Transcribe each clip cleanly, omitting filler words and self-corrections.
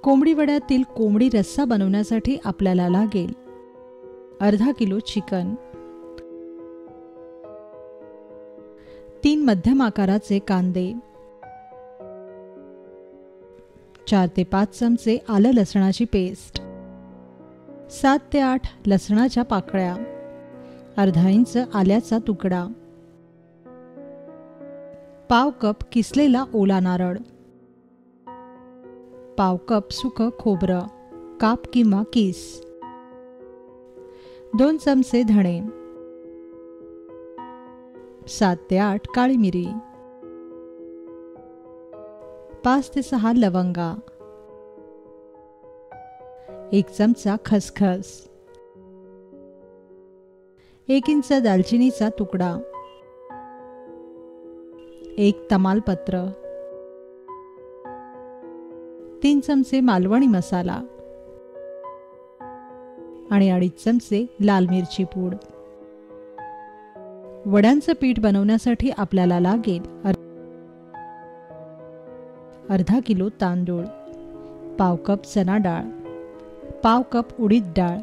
कोंबडी वड्यातील कोंबडी रस्सा बनवण्यासाठी आपल्याला लागेल अर्धा किलो चिकन, 3 मध्यम आकाराचे कांदे, 4 ते 5 चमचे आलं लसणाची पेस्ट, 7 ते 8 लसणाच्या पाकळ्या, अर्धा इंच आल्याचा तुकडा, पाव कप किसलेला ओला नारळ, पाव कप सुकं खोबरं काप किंवा किस, 2 चमचे धणे, 7 ते 8 काळी मिरी, 5 ते 6 लवंगा, 1 चमचा खसखस, 1 इंच दालचिनीचा तुकडा, 1 तमालपत्र, 3 चमचे मालवणी मसाला आणि 2.5 चमचे लाल मिरची पूड. वड्यांचं पीठ बनवण्यासाठी आपल्याला लागेल अर्धा किलो तांदूळ, पाव कप चना डाळ, पाव कप उडीद डाळ,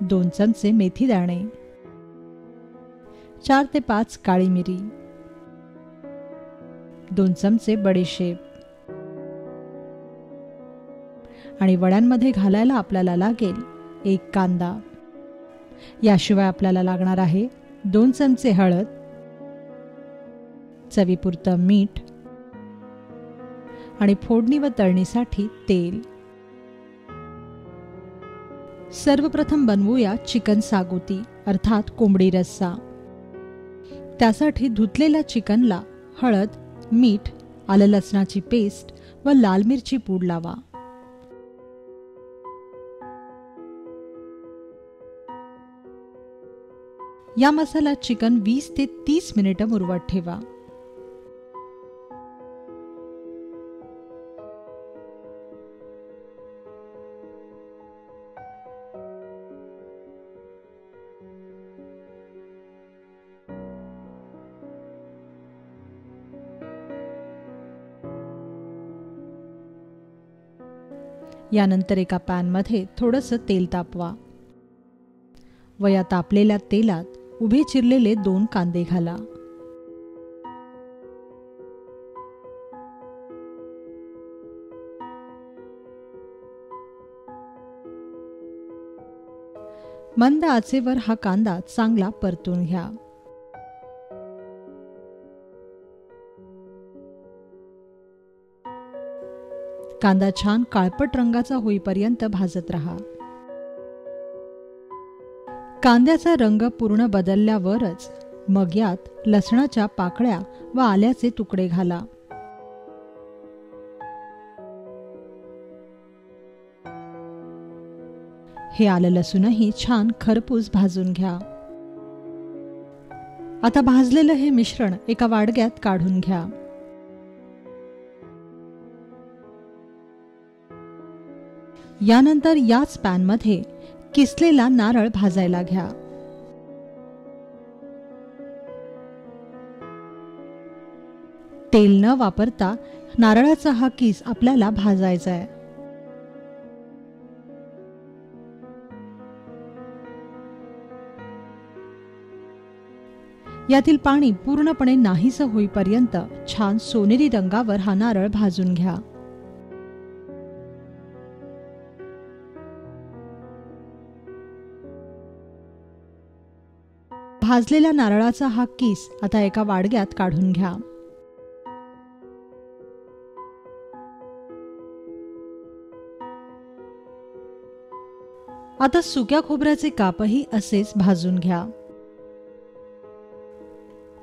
2 चमचे मेथी दाणे, 4 ते 5 काळी मिरी, 2 चमचे बडीशेप आणि वड्यांमध्ये घालायला आपल्याला लागेल 1 कांदा. याशिवाय आपल्याला लागणार आहे 2 चमचे हळद, चवीपुरतं मीठ आणि फोडणी व तळणीसाठी तेल. सर्वप्रथम बनवूया चिकन सागोती अर्थात कोंबडी रस्सा. त्यासाठी धुतलेल्या चिकनला हळद, मीठ, आलं लसणाची पेस्ट व लाल मिरची पूड लावा. या मसाल्यात चिकन 20 ते 30 मिनिटं मुरवत ठेवा. यानंतर एका पॅनमध्ये थोडंसं तेल तापवा व या तापलेल्या तेलात उभे चिरलेले 2 कांदे घाला. मंद आचेवर हा कांदा चांगला परतून घ्या. कांदा छान काळपट रंगाचा होईपर्यंत भाजत रहा. कांद्याचा रंग पूर्ण बदलल्यावरच मग यात लसणाच्या पाकळ्या व आल्याचे तुकडे घाला. हे आलं लसूणही छान खरपूस भाजून घ्या. आता भाजलेलं हे मिश्रण एका वाडग्यात काढून घ्या. यानंतर याच पॅनमध्ये किसलेला नारळ भाजायला घ्या. तेल न वापरता नारळाचा हा किस आपल्याला भाजायचा आहे. यातील पाणी पूर्णपणे नाहीसं होईपर्यंत छान सोनेरी रंगावर हा नारळ भाजून घ्या. भाजलेल्या नारळाचा हा किस आता एका वाडग्यात काढून घ्या. आता सुक्या खोबऱ्याचे कापही असेच भाजून घ्या.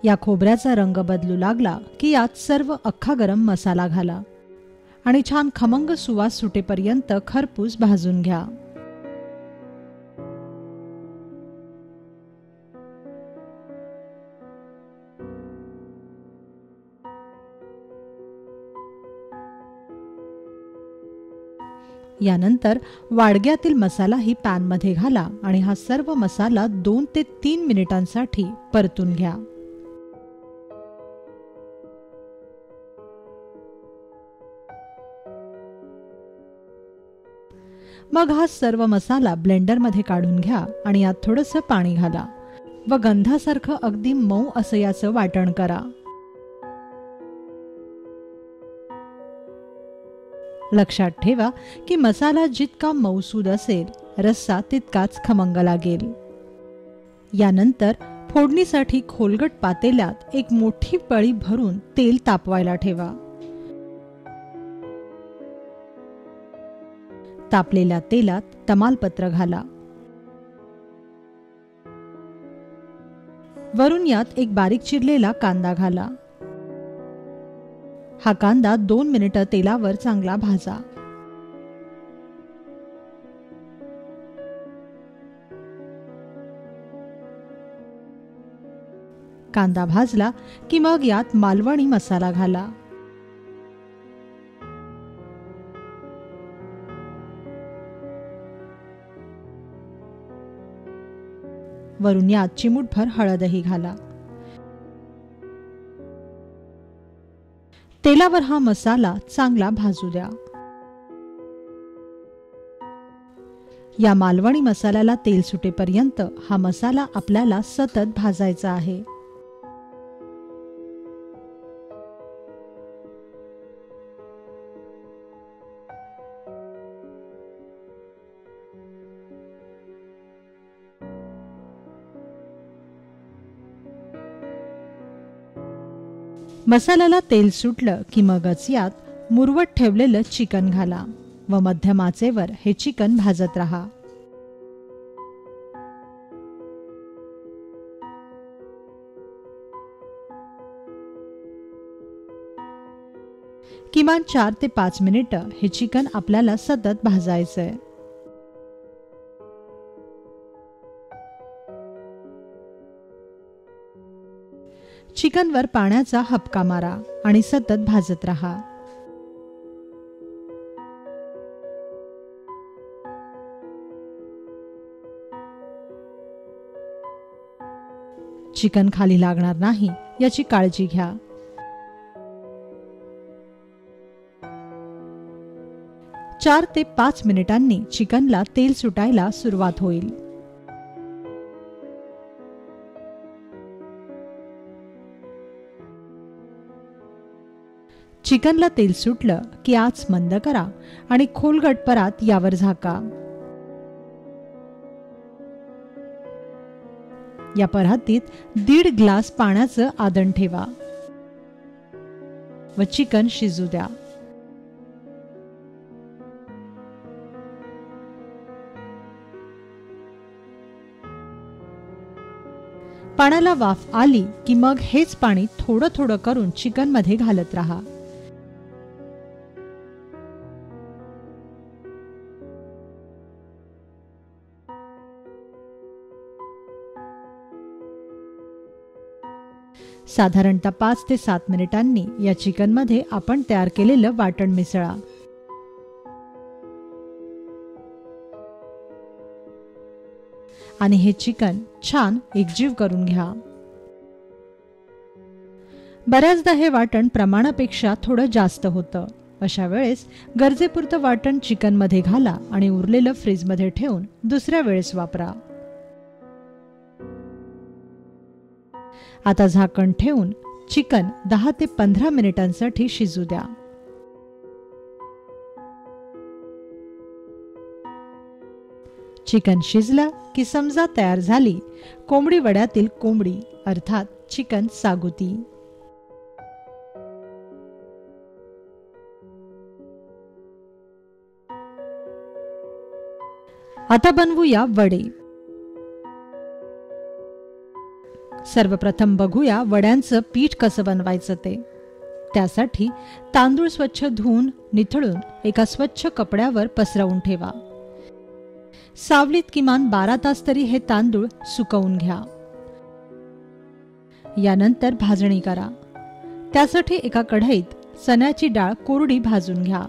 या खोबऱ्याचा रंग बदलू लागला की यात सर्व अख्खा गरम मसाला घाला आणि छान खमंग सुवास सुटेपर्यंत खरपूस भाजून घ्या. यानंतर वाडग्यातील मसालाही पॅनमध्ये घाला आणि हा सर्व मसाला 2 ते 3 मिनिटांसाठी परतून घ्या. मग हा सर्व मसाला ब्लेंडरमध्ये काढून घ्या आणि यात थोडंसं पाणी घाला व गंधासारखं अगदी मऊ असं याचं वाटण करा. लक्षात ठेवा की मसाला जितका मऊसूद असेल, रस्सा तितकाच खमंग लागेल. यानंतर फोडणीसाठी खोलगट पातेल्यात एक मोठी पळी भरून तेल तापवायला ठेवा. तापलेल्या तेलात तमालपत्र घाला. वरून यात एक बारीक चिरलेला कांदा घाला. हा कांदा 2 मिनिटं तेलावर चांगला भाजा. कांदा भाजला की मग यात मालवणी मसाला घाला. वरून यात चिमूटभर हळदही घाला. तेलावर हा मसाला चांगला भाजू द्या. या मालवणी मसाल्याला तेल सुटेपर्यंत हा मसाला आपल्याला सतत भाजायचा आहे. मसाल्याला तेल सुटलं की मगच यात मुरवत ठेवलेलं चिकन घाला व मध्यम आचेवर हे चिकन भाजत रहा. किमान 4 ते 5 मिनिटं हे चिकन आपल्याला सतत भाजायचंय. चिकनवर पाण्याचा हबका मारा आणि सतत भाजत रहा. चिकन खाली लागणार नाही याची काळजी घ्या. चार ते 5 मिनिटांनी चिकनला तेल सुटायला सुरुवात होईल. चिकनला तेल सुटलं की आच मंद करा आणि खोलगट परात यावर झाका. या परातीत 1.5 ग्लास पाण्याचं आदण ठेवा व चिकन शिजू द्या. पाण्याला वाफ आली की मग हेच पाणी थोडं थोडं करून चिकन मध्ये घालत रहा. साधारणतः 5 ते 7 मिनिटांनी या चिकन मध्ये आपण तयार केलेलं वाटण मिसळा. आणि हे चिकन छान एकजीव करून घ्या. बऱ्याचदा हे वाटण प्रमाणापेक्षा थोडं जास्त होतं. अशा वेळेस गरजेपुरतं वाटण चिकन मध्ये घाला आणि उरलेलं फ्रीज मध्ये ठेवून दुसऱ्या वेळेस वापरा. आता झाकण ठेवून चिकन 10 ते 15 मिनिटांसाठी शिजू द्या. चिकन शिजलं की समजा तयार झाली कोंबडी वड्यातील कोंबडी अर्थात चिकन सागुती. आता बनवूया वडे. सर्वप्रथम बघूया वड्यांचं पीठ कसं बनवायचं ते. त्यासाठी तांदूळ स्वच्छ धुवून निथळून एका स्वच्छ कपड्यावर पसरवून ठेवा. सावलीत किमान 12 तास तरी हे तांदूळ सुकवून घ्या. यानंतर भाजणी करा. त्यासाठी एका कढईत चण्याची डाळ कोरडी भाजून घ्या.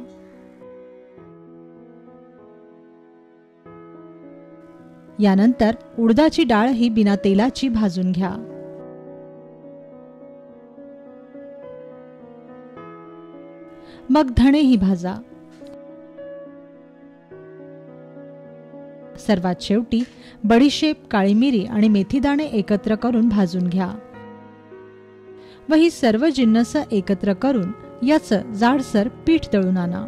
यानंतर उडदाची डाळ ही बिना तेलाची भाजून घ्या. मग धणेही भाजा. सर्वात शेवटी बडीशेप, काळी मिरी आणि मेथीदाणे एकत्र करून भाजून घ्या व ही सर्व जिन्नस एकत्र करून याचं जाडसर पीठ दळून आणा.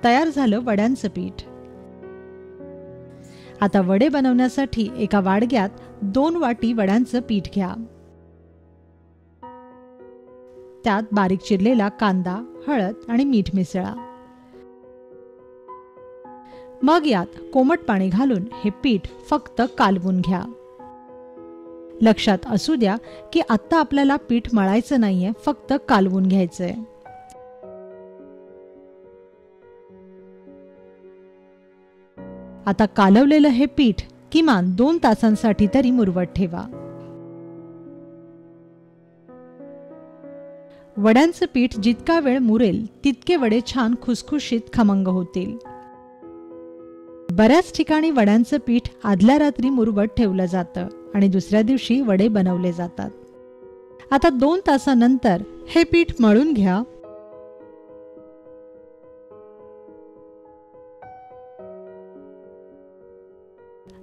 तयार झालं वड्यांचं पीठ. आता वडे बनवण्यासाठी एका वाडग्यात 2 वाटी वड्यांचं पीठ घ्या. त्यात बारीक चिरलेला कांदा, हळद आणि मीठ मिसळा. मग यात कोमट पाणी घालून हे पीठ फक्त कालवून घ्या. लक्षात असू द्या की आता आपल्याला पीठ मळायचं नाहीये, फक्त कालवून घ्यायचंय. आता कालवलेलं हे पीठ किमान 2 तासांसाठी तरी मुरवत ठेवा. वड्यांचं पीठ जितका वेळ मुरेल तितके वडे छान खुसखुशीत खमंग होतील. बऱ्याच ठिकाणी वड्यांचं पीठ आदल्या रात्री मुरवत ठेवलं जातं आणि दुसऱ्या दिवशी वडे बनवले जातात. आता 2 तासानंतर हे पीठ मळून घ्या.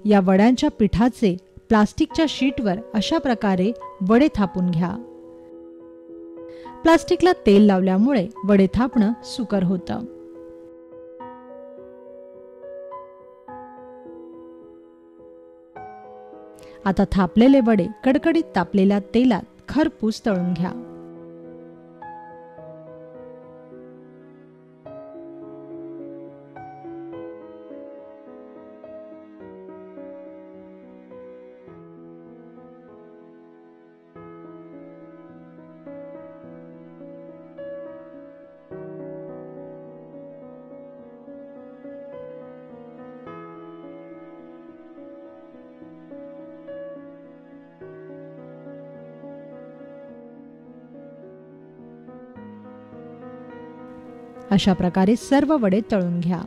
या वड्यांच्या पिठाचे प्लास्टिकच्या शीटवर अशा प्रकारे वडे थापून घ्या. प्लास्टिकला तेल लावल्यामुळे वडे थापणं सुकर होतं. आता थापलेले वडे कडकडीत तापलेल्या तेलात खरपूस तळून घ्या. अशा प्रकारे सर्व वडे तळून घ्या.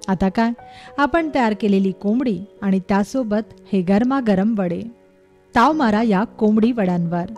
आता काय, आपण तयार केलेली कोंबडी आणि त्यासोबत हे गरमागरम वडे. ताव मारा या कोंबडी वड्यांवर.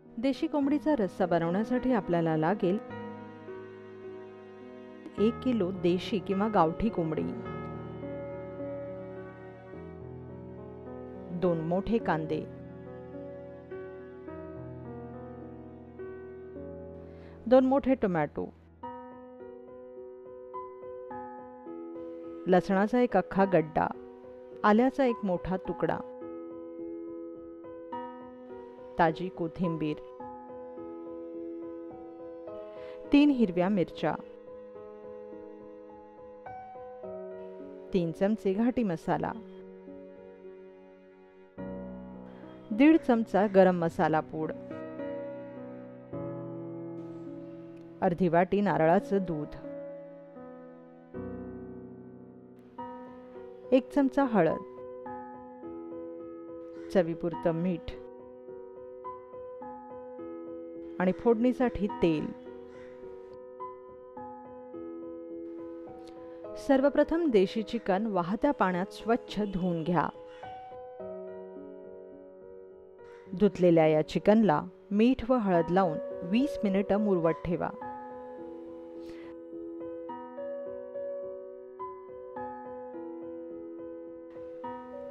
देशी कोंबडीचा रस्सा बनवण्यासाठी आपल्याला लागेल 1 किलो देशी किंवा गावठी कोंबडी, 2 मोठे कांदे, 2 मोठे टोमॅटो, लसणाचा 1 अख्खा गड्डा, आल्याचा 1 मोठा तुकडा, ताजी कोथिंबीर, 3 हिरव्या मिरच्या, 3 चमचे घाटी मसाला, 1.5 चमचा गरम मसाला पूड, अर्धी वाटी नारळाचं दूध, 1 चमचा हळद, चवीपुरतं मीठ आणि फोडणीसाठी तेल. सर्वप्रथम देशी चिकन वाहत्या पाण्यात स्वच्छ धुवून घ्या. धुतलेल्या या चिकनला मीठ व हळद लावून 20 मिनिटं मुरवत ठेवा.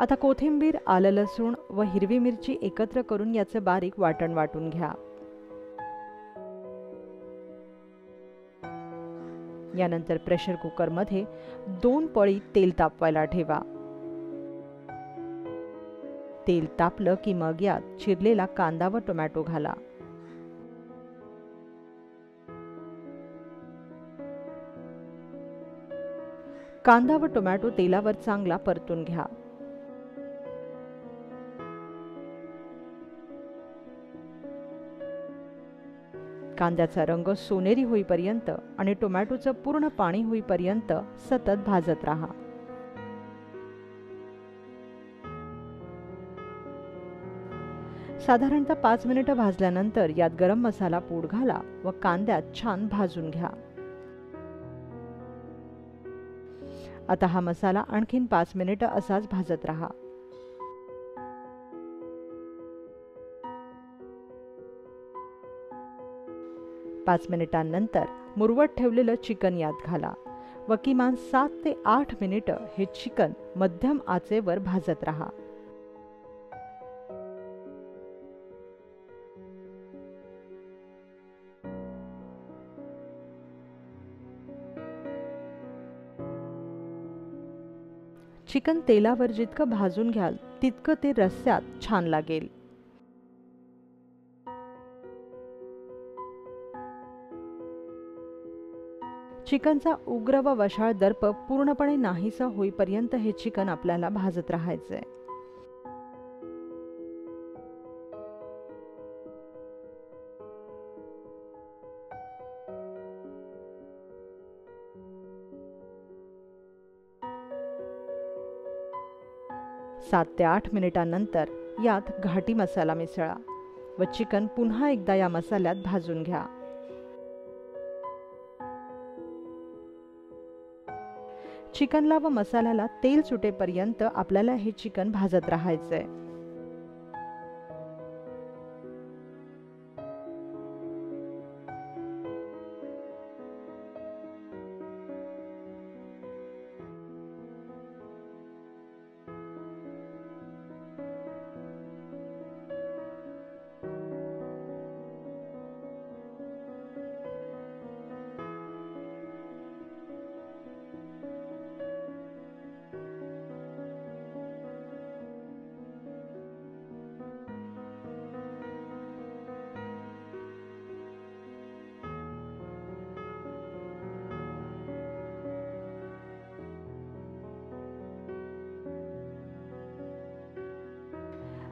आता कोथिंबीर, आलं, लसूण व हिरवी मिरची एकत्र करून याचे बारीक वाटण वाटून घ्या. यानंतर प्रेशर कुकरमध्ये 2 पळी तेल तापवायला ठेवा. तेल तापलं की मग यात चिरलेला कांदा व टोमॅटो घाला. कांदा व टोमॅटो तेलावर चांगला परतून घ्या. कांद्याचा रंग सोनेरी होईपर्यंत आणि टोमॅटोचं पूर्ण पाणी होईपर्यंत सतत भाजत राहा. साधारणतः 5 मिनिटं भाजल्यानंतर यात गरम मसाला पूड घाला व कांद्यात छान भाजून घ्या. आता हा मसाला आणखीन 5 मिनिटं असाच भाजत राहा. पाच मिनिटांनंतर मुरवत ठेवलेलं चिकन यात घाला व किमान 7 ते 8 मिनिटं हे चिकन मध्यम आचेवर भाजत राहा. चिकन तेलावर जितकं भाजून घ्याल तितकं ते रस्स्यात छान लागेल. चिकनचा उग्र व वशाळ दर्प पूर्णपणे नाहीसा होईपर्यंत हे चिकन आपल्याला भाजत राहायचंय. सात ते 8 मिनिटांनंतर यात घाटी मसाला मिसळा व चिकन पुन्हा एकदा या मसाल्यात भाजून घ्या. चिकनला व मसाल्याला तेल सुटेपर्यंत आपल्याला हे चिकन भाजत राहायचंय.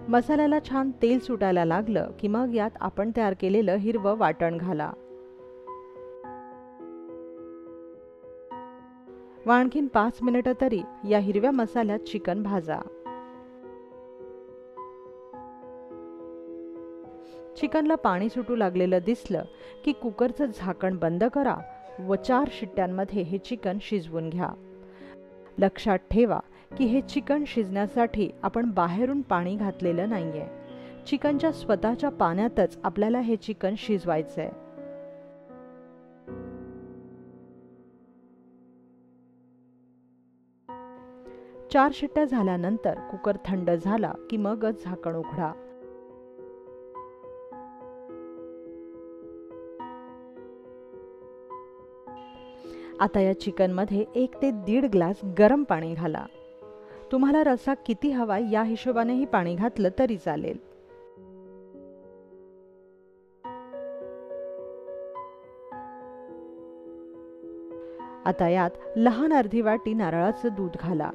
मसाल्याला छान तेल सुटायला लागलं की मग यात आपण तयार केलेलं हिरवं वाटण घाला व आणखीन 5 मिनिटं तरी या हिरव्या मसाल्यात चिकन भाजा. चिकनला पाणी सुटू लागलेलं दिसलं की कुकरचं झाकण बंद करा व 4 शिट्ट्यांमध्ये हे चिकन शिजवून घ्या. लक्षात ठेवा की हे चिकन शिजण्यासाठी आपण बाहेरून पाणी घातलेलं नाहीये. चिकनच्या स्वतःच्या पाण्यातच आपल्याला हे चिकन शिजवायचंय. चार शिट्ट्या झाल्यानंतर कुकर थंड झाला की मगच झाकण उघडा. आता या चिकनमध्ये 1 ते 1.5 ग्लास गरम पाणी घाला. तुम्हाला रस्सा किती हवा या हिशोबानेही पाणी घातलं तरी चालेल. आता यात लहान अर्धी वाटी नारळाचं दूध घाला.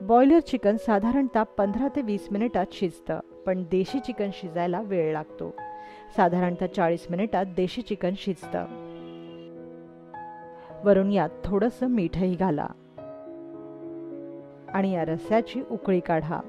बॉयलर चिकन साधारणतः 15 ते 20 मिनिटात शिजतं, पण देशी चिकन शिजायला वेळ लागतो. साधारणतः 40 मिनिटात देशी चिकन शिजतं. वरून यात थोडंसं मीठही घाला आणि या रस्स्याची उकळी काढा.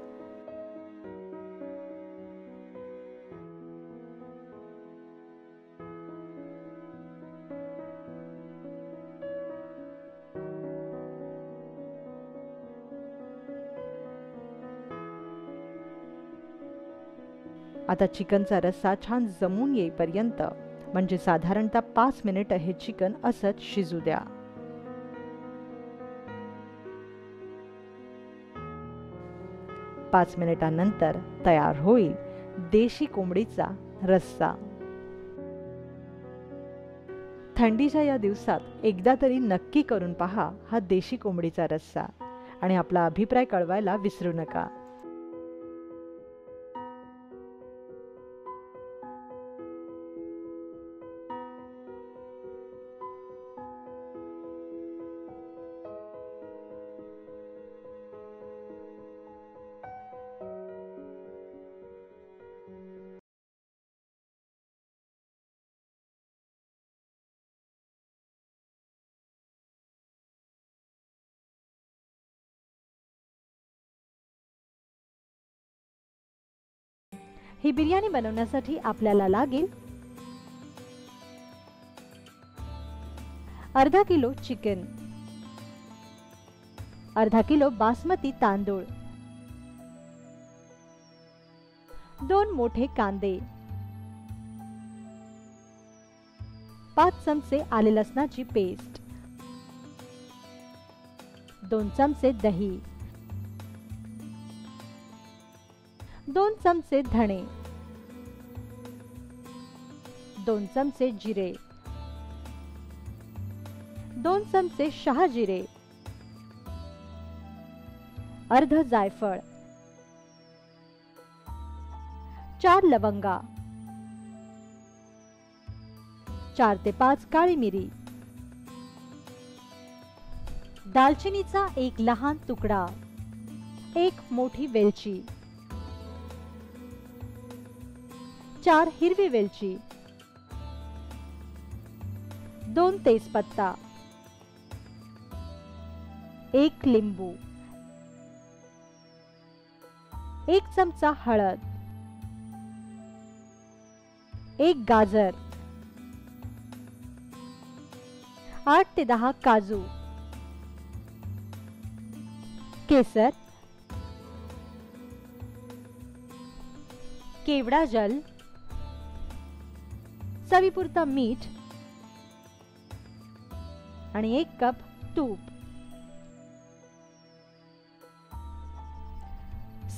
आता चिकनचा रस्सा छान जमून येईपर्यंत म्हणजे साधारणतः 5 मिनिटं हे चिकन असंच शिजू द्या. पाच मिनिटांनंतर तयार होईल देशी कोंबडीचा रस्सा. थंडीच्या या दिवसात एकदा तरी नक्की करून पहा हा देशी कोंबडीचा रस्सा आणि आपला अभिप्राय कळवायला विसरू नका. ही बिर्याणी बनवण्यासाठी आपल्याला लागेल अर्धा किलो चिकन, अर्धा किलो बासमती तांदूळ, 2 मोठे कांदे, 5 चमचे आले लसणाची पेस्ट, 2 चमचे दही, 2 चमचे धणे, 2 चमचे जिरे, 2 चमचे शहाजिरे, अर्ध जायफळ, 4 लवंगा, 4 ते 5 काळी मिरी, दालचिनीचा एक लहान तुकडा, एक मोठी वेलची, 4 हिरवी वेलची, 2 तेजपत्ता, 1 लिंबू, 1 चमचा हळद, 1 गाजर, 8 ते 10 काजू, केसर, केवडा जल, चवीपुरता मीठ आणि 1 कप तूप.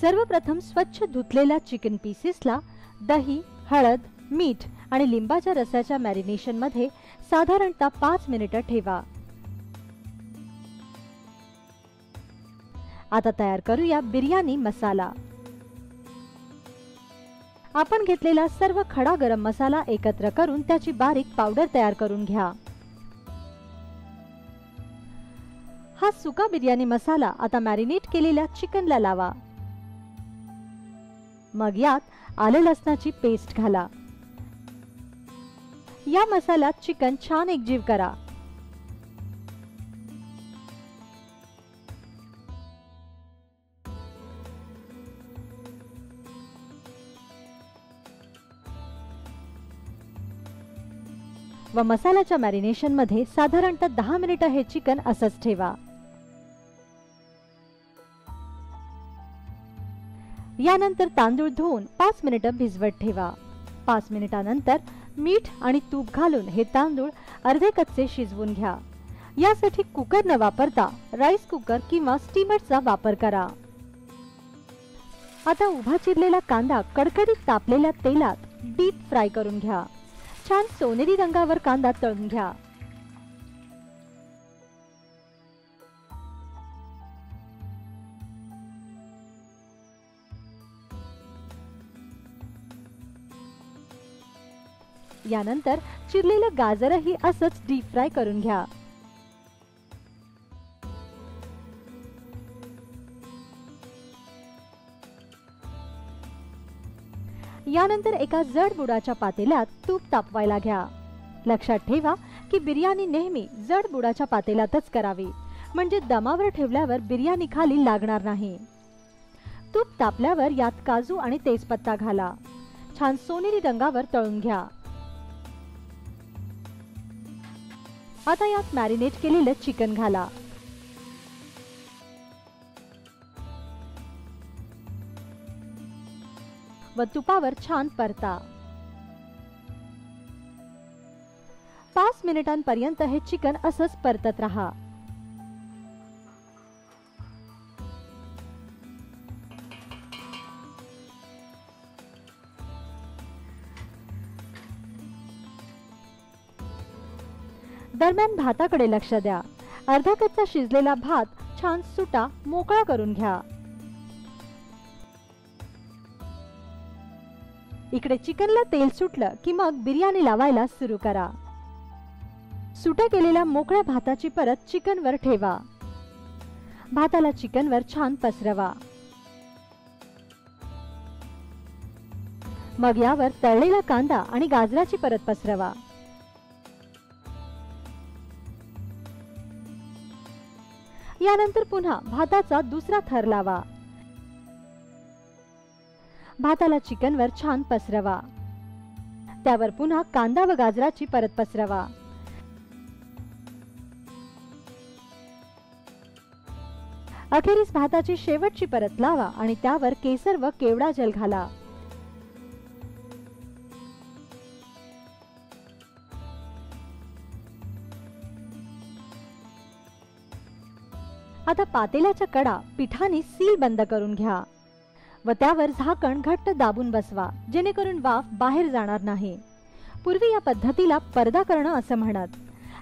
सर्वप्रथम स्वच्छ धुतलेल्या चिकन पीसेसला दही, हळद, मीठ आणि लिंबाच्या रसाच्या मॅरिनेशन मध्ये साधारणतः 5 मिनिटे ठेवा. आता तयार करूया बिर्याणी मसाला. आपण घेतलेला सर्व खडा गरम मसाला एकत्र करून त्याची बारीक पावडर तयार करून घ्या. हा सुका बिर्याणी मसाला आता मॅरिनेट केलेल्या चिकनला लावा. मग यात आले लसणाची पेस्ट घाला. या मसाल्यात चिकन छान एकजीव करा. व मसाल्याच्या मॅरिनेशन मध्ये साधारणतः 10 मिनिटे हे चिकन असंच ठेवा. यानंतर तांदूळ धुवून 5 मिनिटे भिजवत ठेवा. 5 मिनिटांनंतर मीठ आणि तूप घालून हे तांदूळ अर्धे कच्चे शिजवून घ्या. यासाठी कुकर न वापरता राईस कुकर किंवा स्टीमरचा वापर करा. आता उभा चिरलेला कांदा कडकडीत तापलेल्या तेलात डीप फ्राय करून घ्या. छान सोनेरी रंगावर कांदा तळून घ्या. यानंतर चिरलेलं गाजरही असंच डीप फ्राय करून घ्या. यानंतर एका जड बुडाच्या पातेल्यात तूप तापवायला घ्या. लक्षात ठेवा की बिर्याणी नेहमी जड बुडाच्या पातेल्यातच करावी, म्हणजे दमावर ठेवल्यावर बिर्याणी खाली लागणार नाही. तूप तापल्यावर यात काजू आणि तेजपत्ता घाला. छान सोनेरी रंगावर तळून घ्या. आता यात मॅरिनेट केलेलं चिकन घाला. व तुपावर छान परता. 5 मिनिटांपर्यंत हे चिकन असंच परतत रहा. दरम्यान भाताकडे लक्ष द्या. अर्धा कच्चा शिजलेला भात छान सुटा मोकळा करून घ्या. इकडे चिकनला तेल सुटलं की मग बिर्याणी लावायला सुरू करा. सुट्या केलेल्या मोकळ्या भाताची परत चिकनवर ठेवा. भाताला चिकनवर छान पसरवा. मग यावर तळलेला कांदा आणि गाजराची परत पसरवा. यानंतर पुन्हा भाताचा दुसरा थर लावा. भाताला चिकनवर छान पसरवा. त्यावर पुन्हा कांदा व गाजराची परत पसरवा. अखेरीस भाताची शेवटची परत लावा आणि त्यावर केसर व केवडा जल घाला. आता पातेल्याच्या कडा पिठाने सील बंद करून घ्या व त्यावर झाकण घट्ट दाबून बसवा, जेणेकरून वाफ बाहेर जाणार नाही. पूर्वी या पद्धतीला पर्दा करणं असं म्हणत.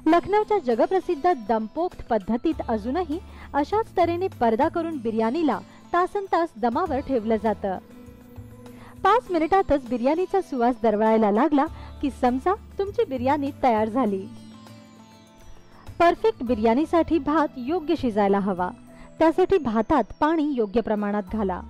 लखनौच्या जगप्रसिद्ध दमपोक्त पद्धतीत अजूनही अशाच तऱ्हेने पर्दा करून बिर्याणीला तासनतास दमावर ठेवलं जातं. 5 मिनिटातच बिर्याणीचा सुवास दरवळायला लागला की समजा तुमची बिर्याणी तयार झाली. परफेक्ट बिर्याणीसाठी भात योग्य शिजायला हवा. त्यासाठी भातात पाणी योग्य प्रमाणात घाला.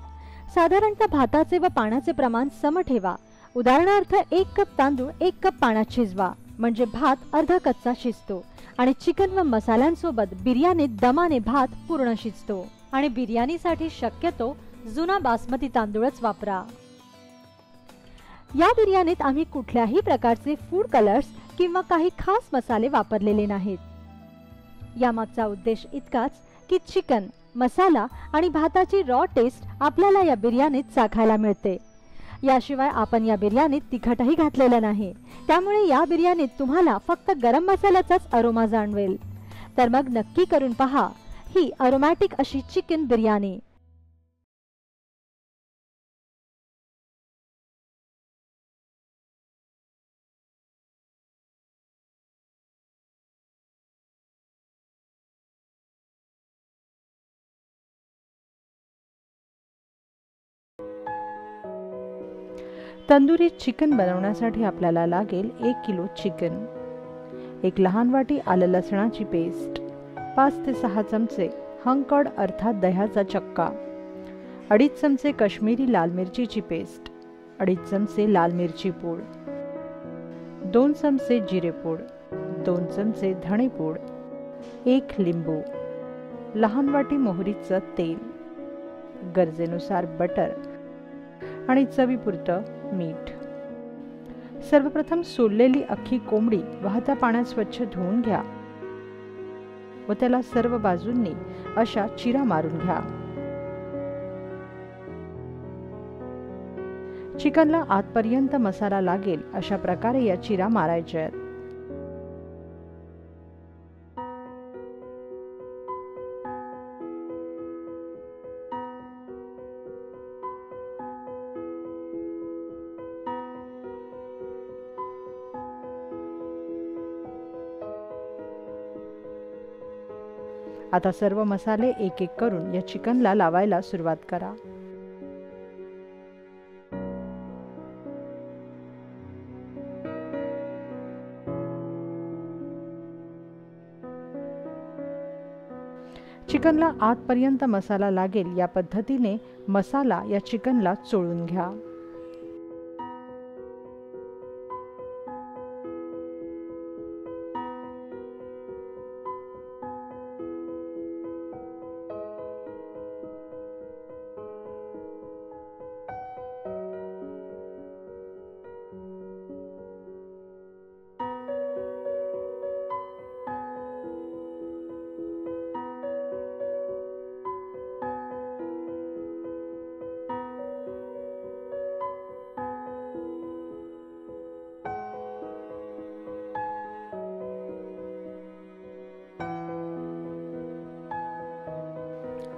साधारणतः भाताचे व पाण्याचे प्रमाण सम ठेवा. उदाहरणार्थ 1 कप तांदूळ 1 कप पाण्यात शिजवा, म्हणजे भात अर्धा कच्चा शिजतो आणि चिकन व मसाल्यांसोबत बिर्याणीत दमाने भात पूर्ण शिजतो. आणि बिर्याणीसाठी शक्यतो जुना बासमती तांदूळच वापरा. या बिर्याणीत आम्ही कुठल्याही प्रकारचे फूड कलर्स किंवा काही खास मसाले वापरलेले नाहीत. यामागचा उद्देश इतकाच की चिकन, मसाला आणि भाताची रॉ टेस्ट आपल्याला या बिर्याणीत चाखायला मिळते. याशिवाय आपण या बिर्याणीत तिखटही घातलेलं नाही, त्यामुळे या बिर्याणीत तुम्हाला फक्त गरम मसाल्याचाच अरोमा जाणवेल. तर मग नक्की करून पहा ही अरोमॅटिक अशी चिकन बिर्याणी. तंदुरी चिकन बनवण्यासाठी आपल्याला लागेल 1 किलो चिकन, 1 लहान वाटी आलं लसणाची पेस्ट, 5 ते 6 चमचे हंकड अर्थात दह्याचा चक्का, 2.5 चमचे काश्मीरी लाल मिरचीची पेस्ट, 2.5 चमचे लाल मिरची पूड, 2 चमचे जिरे पूड, 2 चमचे धणे पूड, 1 लिंबू, लहान वाटी मोहरीचं तेल, गरजेनुसार बटर आणि चवीपुरतं मीठ. सर्वप्रथम सोललेली अख्खी कोंबडी वाहत्या पाण्यात स्वच्छ धुवून घ्या व त्याला सर्व बाजूंनी अशा चिरा मारून घ्या. चिकनला आतपर्यंत मसाला लागेल अशा प्रकारे या चिरा मारायच्या आहेत. आता सर्व मसाले एक एक करून या चिकनला लावायला सुरुवात करा. चिकनला आतपर्यंत मसाला लागेल या पद्धतीने मसाला या चिकनला चोळून घ्या.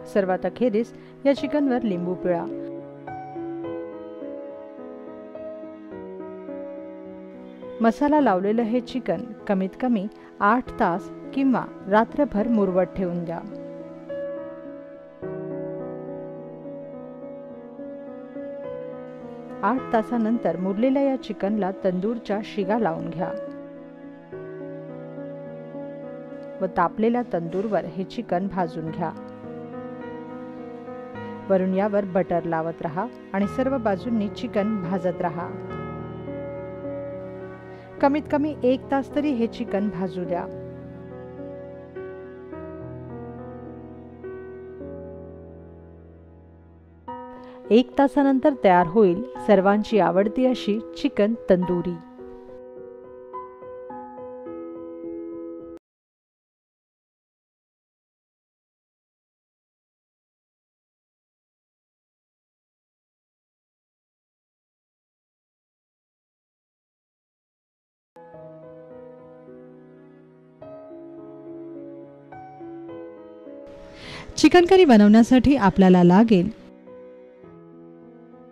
सर्वात अखेरीस या चिकनवर लिंबू पिळा. मसाला लावलेलं हे चिकन कमीत कमी 8 तास किंवा रात्रभर मुरवत ठेवून द्या. आठ तासानंतर मुरलेल्या या चिकनला तंदूरच्या शिगा लावून घ्या व तापलेल्या तंदूरवर हे चिकन भाजून घ्या. वरून यावर बटर लावत रहा आणि सर्व बाजूंनी चिकन भाजत रहा. कमीत कमी 1 तास तरी हे चिकन भाजू द्या. एक तासानंतर तयार होईल सर्वांची आवडती अशी चिकन तंदुरी. चिकन करी बनवण्यासाठी आपल्याला लागेल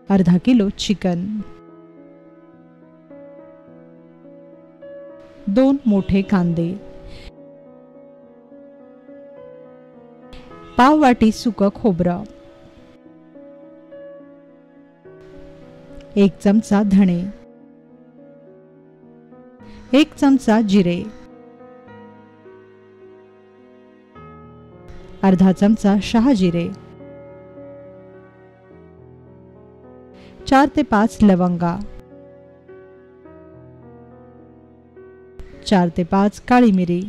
अर्धा किलो चिकन, 2 मोठे कांदे, पाव वाटी सुकं खोबरं, 1 चमचा धणे, 1 चमचा जिरे, अर्धा चमचा शहाजिरे, 4 ते 5 लवंगा, 4 ते 5 काळी मिरी,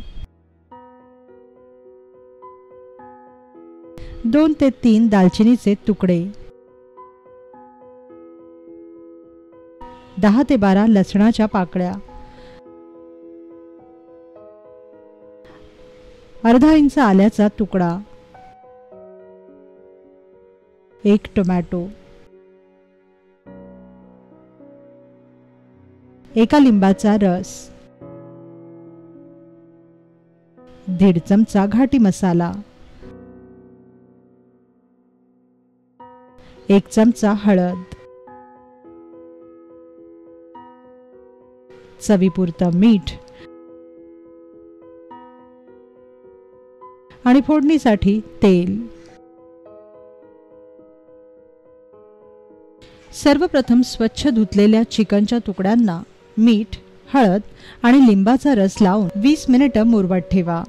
2 ते 3 दालचिनीचे तुकडे, 10 ते 12 लसणाच्या पाकळ्या, अर्धा इंच आल्याचा तुकडा, 1 टोमॅटो, 1 लिंबाचा रस, 1.5 चमचा घाटी मसाला, 1 चमचा हळद, चवीपुरतं मीठ आणि फोडणीसाठी तेल. सर्वप्रथम स्वच्छ धुतलेल्या चिकनच्या तुकड्यांना मीठ, हळद आणि लिंबाचा रस लावून 20 मिनिटं मुरवत ठेवा.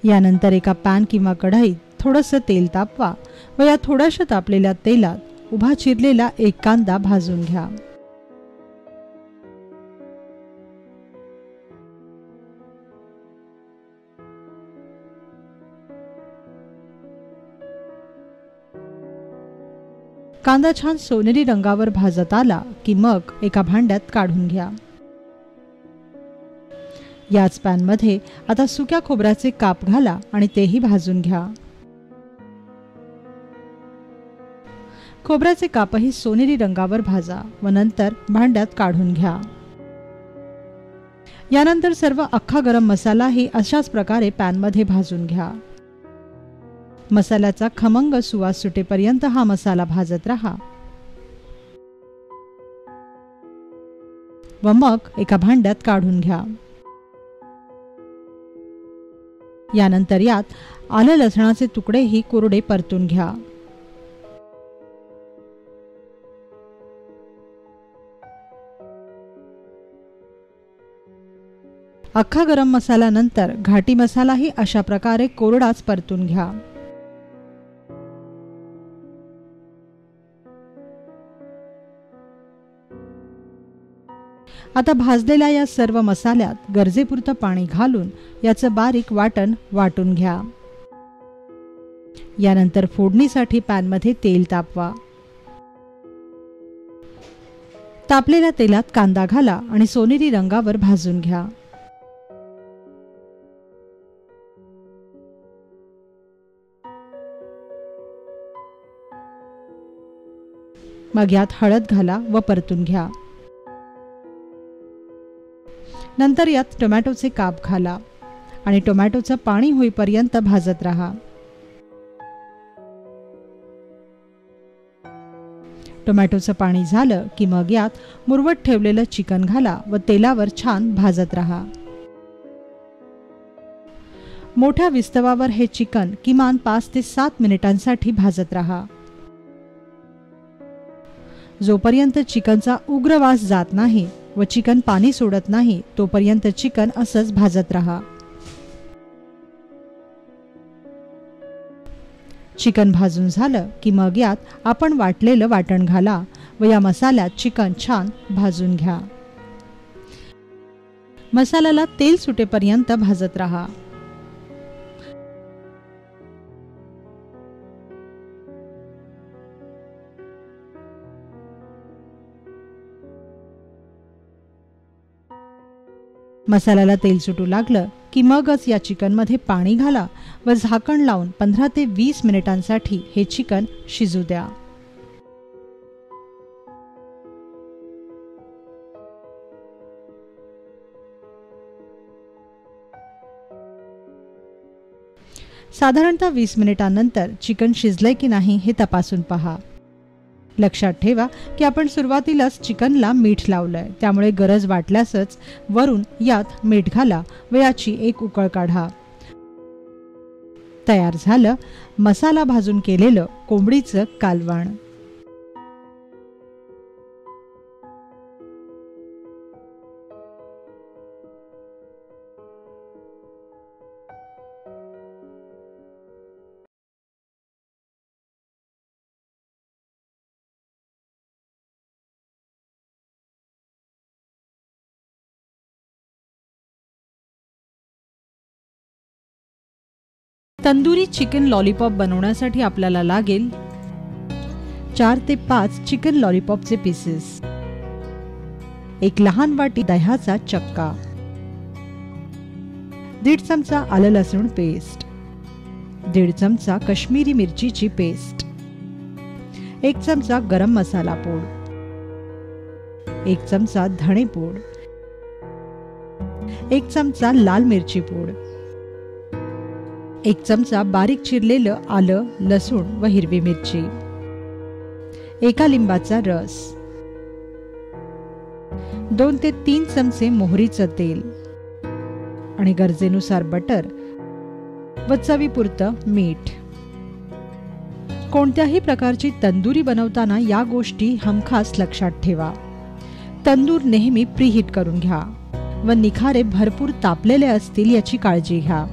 यानंतर एका पॅन किंवा कढईत थोडंसं तेल तापवा व या थोड्याशा तापलेल्या तेलात उभा चिरलेला 1 कांदा भाजून घ्या. कांदा छान सोनेरी रंगावर भाजत आला की मग एका भांड्यात काढून घ्या. याच पॅनमध्ये आता सुक्या खोबऱ्याचे काप घाला आणि तेही भाजून घ्या. खोबऱ्याचे कापही सोनेरी रंगावर भाजा व नंतर भांड्यात काढून घ्या. यानंतर सर्व अख्खा गरम मसालाही अशाच प्रकारे पॅनमध्ये भाजून घ्या. मसाल्याचा खमंग सुवास सुटेपर्यंत हा मसाला भाजत रहा व मग एका भांड्यात काढून घ्या. यानंतर यात आलं लसणाचे तुकडेही कोरडे परतून घ्या. अख्खा गरम मसाला नंतर घाटी मसालाही अशा प्रकारे कोरडाच परतून घ्या. आता भाजलेल्या या सर्व मसाल्यात गरजेपुरतं पाणी घालून याचं बारीक वाटण वाटून घ्या. यानंतर फोडणीसाठी पॅनमध्ये तेल तापवा. तापलेल्या तेलात कांदा घाला आणि सोनेरी रंगावर भाजून घ्या. मग यात हळद घाला व परतून घ्या. नंतर यात टोमॅटोचे काप घाला आणि टोमॅटोचं पाणी होईपर्यंत भाजत राहा. टोमॅटोचं पाणी झालं की मग यात मुरवत ठेवलेलं चिकन घाला व तेलावर छान भाजत राहा. मोठ्या विस्तवावर हे चिकन किमान 5 ते 7 मिनिटांसाठी भाजत राहा. जोपर्यंत चिकनचा उग्र वास जात नाही व चिकन पाणी सोडत नाही तोपर्यंत चिकन असंच भाजत राहा. चिकन भाजून झालं की मग यात आपण वाटलेलं वाटण घाला व या मसाल्यात चिकन छान भाजून घ्या. मसाल्याला तेल सुटेपर्यंत भाजत राहा. मसाल्याला तेल सुटू लागलं की मगच या चिकनमध्ये पाणी घाला व झाकण लावून 15 ते 20 मिनिटांसाठी हे चिकन शिजू द्या. साधारणतः 20 मिनिटांनंतर चिकन शिजलंय की नाही हे तपासून पहा. लक्षात ठेवा की आपण सुरुवातीलाच चिकनला मीठ लावलंय, त्यामुळे गरज वाटल्यासच वरून यात मीठ घाला व याची एक उकळ काढा. तयार झालं मसाला भाजून केलेलं कोंबडीचं कालवण. तंदुरी चिकन लॉलीपॉप बनवण्यासाठी आपल्याला लागेल 4 ते 5 चिकन लॉलीपॉपचे पीसेस, एक लहान वाटी दह्याचा चक्का, 1.5 चमचा आलं लसूण पेस्ट, 1.5 चमचा काश्मीरी मिरचीची पेस्ट, 1 चमचा गरम मसाला पूड, 1 चमचा धणे पूड, 1 चमचा लाल मिरची पूड, 1 चमचा बारीक चिरलेलं आलं लसूण व हिरवी मिरची, 1 लिंबाचा रस, 2 ते 3 चमचे मोहरीचं तेल आणि गरजेनुसार बटर व चवीपुरतं मीठ. कोणत्याही प्रकारची तंदुरी बनवताना या गोष्टी हमखास लक्षात ठेवा. तंदूर नेहमी प्रीहीट करून घ्या व निखारे भरपूर तापलेले असतील याची काळजी घ्या.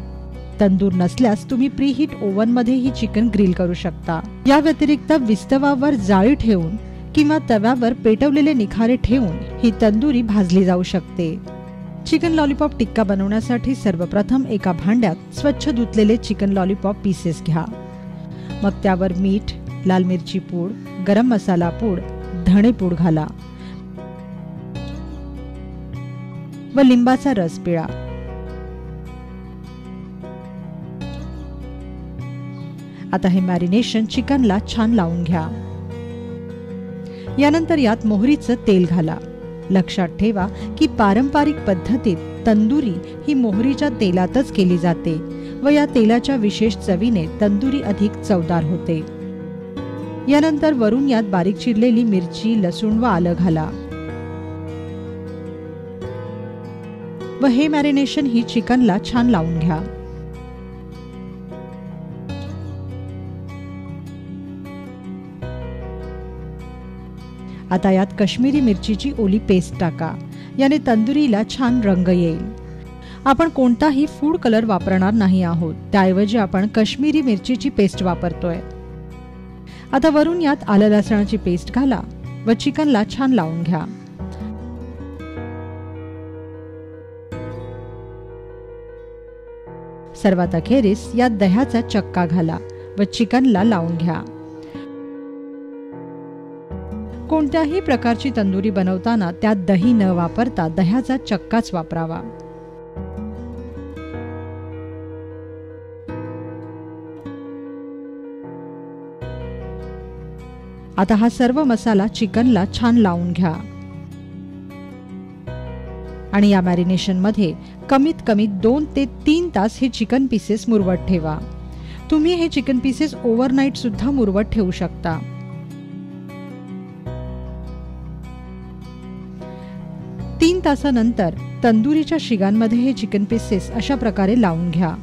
तंदूर नसल्यास तुम्ही प्रीहीट ओव्हनमध्ये ही चिकन ग्रिल करू शकता. या व्यतिरिक्त विस्तवावर जाळी ठेवून किंवा तव्यावर पेटवलेले निखारे ठेवून ही तंदुरी भाजली जाऊ शकते. चिकन लॉलीपॉप टिक्का बनवण्यासाठी सर्वप्रथम एका भांड्यात स्वच्छ धुतलेले चिकन लॉलीपॉप पीसेस घ्या. मग त्यावर मीठ, लाल मिरची पूड, गरम मसाला पूड, धणे पूड घाला व लिंबाचा रस पिळा. आता हे मॅरिनेशन चिकनला छान लावून घ्या. यानंतर यात मोहरीचं तेल घाला. लक्षात ठेवा की पारंपरिक पद्धतीत तंदुरी ही मोहरीच्या तेलातच केली जाते व या तेलाच्या विशेष चवीने तंदुरी अधिक चवदार होते. यानंतर वरून यात बारीक चिरलेली मिरची, लसूण व आलं घाला व हे मॅरिनेशन ही चिकनला छान लावून घ्या. आता यात काश्मीरी मिरचीची ओली पेस्ट टाका. याने तंदुरीला छान रंग येईल. आपण कोणताही फूड कलर वापरणार नाही आहोत, त्याऐवजी आपण काश्मीरी मिरचीची पेस्ट वापरतोय. आता वरून यात आलं लसणाची पेस्ट घाला व चिकनला छान लावून घ्या. सर्वात अखेरीस यात दह्याचा चक्का घाला व चिकनला लावून घ्या. कोणत्याही प्रकारची तंदुरी बनवताना त्यात दही न वापरता दह्याचा चक्काच वापरावा. आता हा सर्व मसाला चिकनला छान लावून घ्या. आणि या मॅरिनेशनमध्ये कमीत कमी 2 ते 3 तास हे चिकन पीसेस मुरवत ठेवा. तुम्ही हे चिकन पीसेस ओव्हरनाईट सुद्धा मुरवत ठेवू शकता. 3 तासानंतर तंदुरीच्या शिगांमध्ये हे चिकन पीसेस अशा प्रकारे लावून घ्या.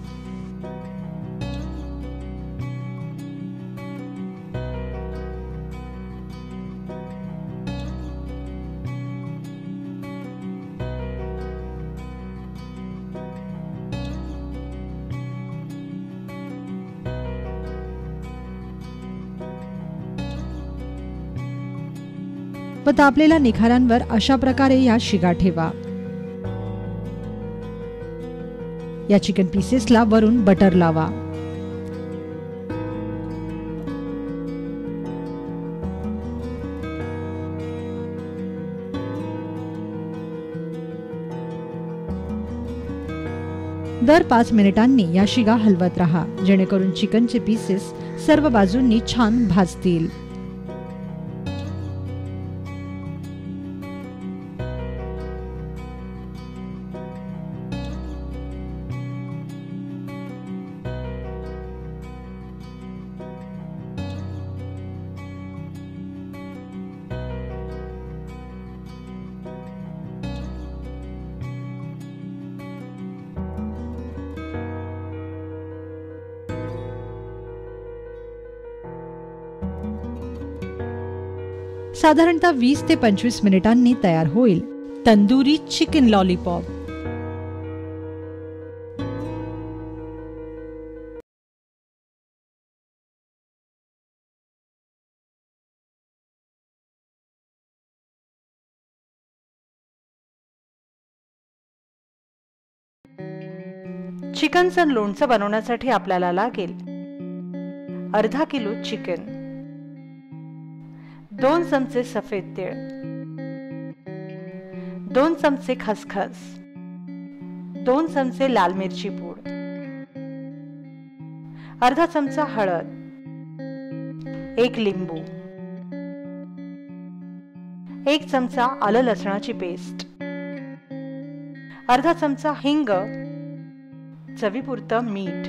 व तापलेल्या निखाऱ्यांवर अशा प्रकारे या शिगा ठेवा. या चिकन पीसेसला वरून बटर लावा. दर 5 मिनिटांनी या शिगा हलवत राहा, जेणेकरून चिकनचे पीसेस सर्व बाजूंनी छान भाजतील. साधारणतः 20 ते 25 मिनिटांनी तयार होईल तंदुरी चिकन लॉलीपॉप. चिकनचं लोणचं बनवण्यासाठी आपल्याला लागेल अर्धा किलो चिकन, 2 चमचे सफेद तीळ, 2 चमचे खसखस, 2 चमचे लाल मिरची पूड, अर्धा चमचा हळद, 1 लिंबू, 1 चमचा आलं लसणाची पेस्ट, अर्धा चमचा हिंग, चवीपुरतं मीठ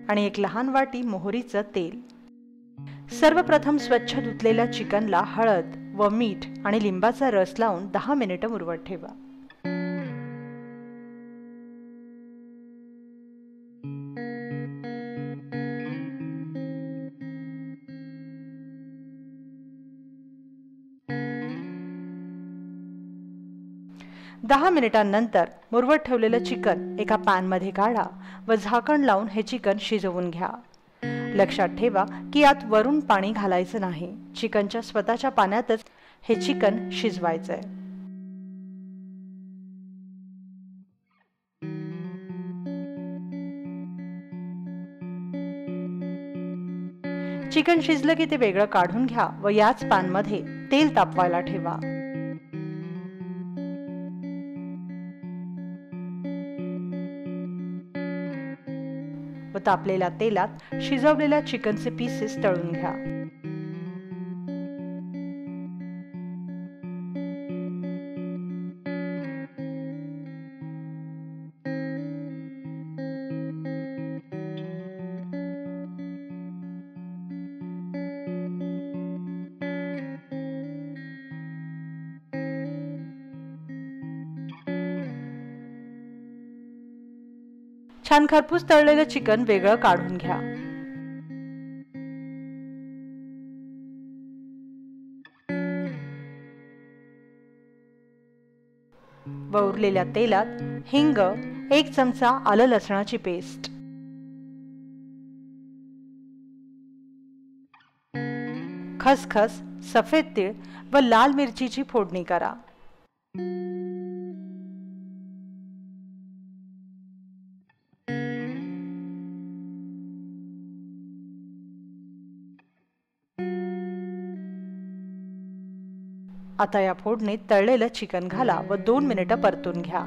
आणि 1 लहान वाटी मोहरीचं तेल. सर्वप्रथम स्वच्छ धुतलेल्या चिकनला हळद व मीठ आणि लिंबाचा रस लावून 10 मिनिटं मुरवत ठेवा. दहा मिनिटांनंतर मुरवत ठेवलेलं चिकन एका पॅन मध्ये काढा व झाकण लावून हे चिकन शिजवून घ्या. लक्षात ठेवा की यात वरून पाणी घालायचं नाही. चिकनच्या स्वतःच्या पाण्यातच हे चिकन शिजवायचंय. चिकन शिजलं की ते वेगळं काढून घ्या व याच पॅन मध्ये तेल तापवायला ठेवा. व तापलेल्या तेलात शिजवलेल्या चिकनचे पीसेस तळून घ्या. छान खरपूस तळलेलं चिकन वेगळं काढून घ्या. व उरलेल्या तेलात हिंग, 1 चमचा आलं लसणाची पेस्ट, खसखस, सफेद तीळ व लाल मिरचीची फोडणी करा. आता या फोडणीत तळलेलं चिकन घाला व 2 मिनिटं परतून घ्या.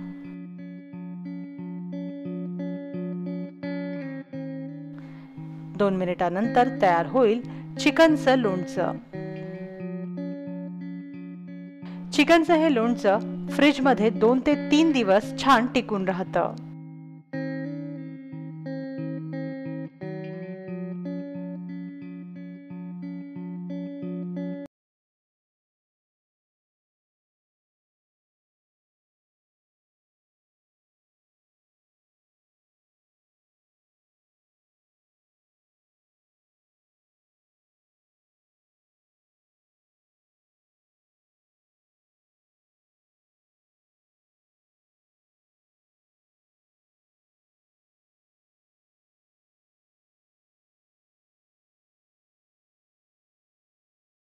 दोन मिनिटांनंतर तयार होईल चिकनचं लोणचं. चिकनचं हे लोणचं फ्रीजमध्ये 2 ते 3 दिवस छान टिकून राहतं.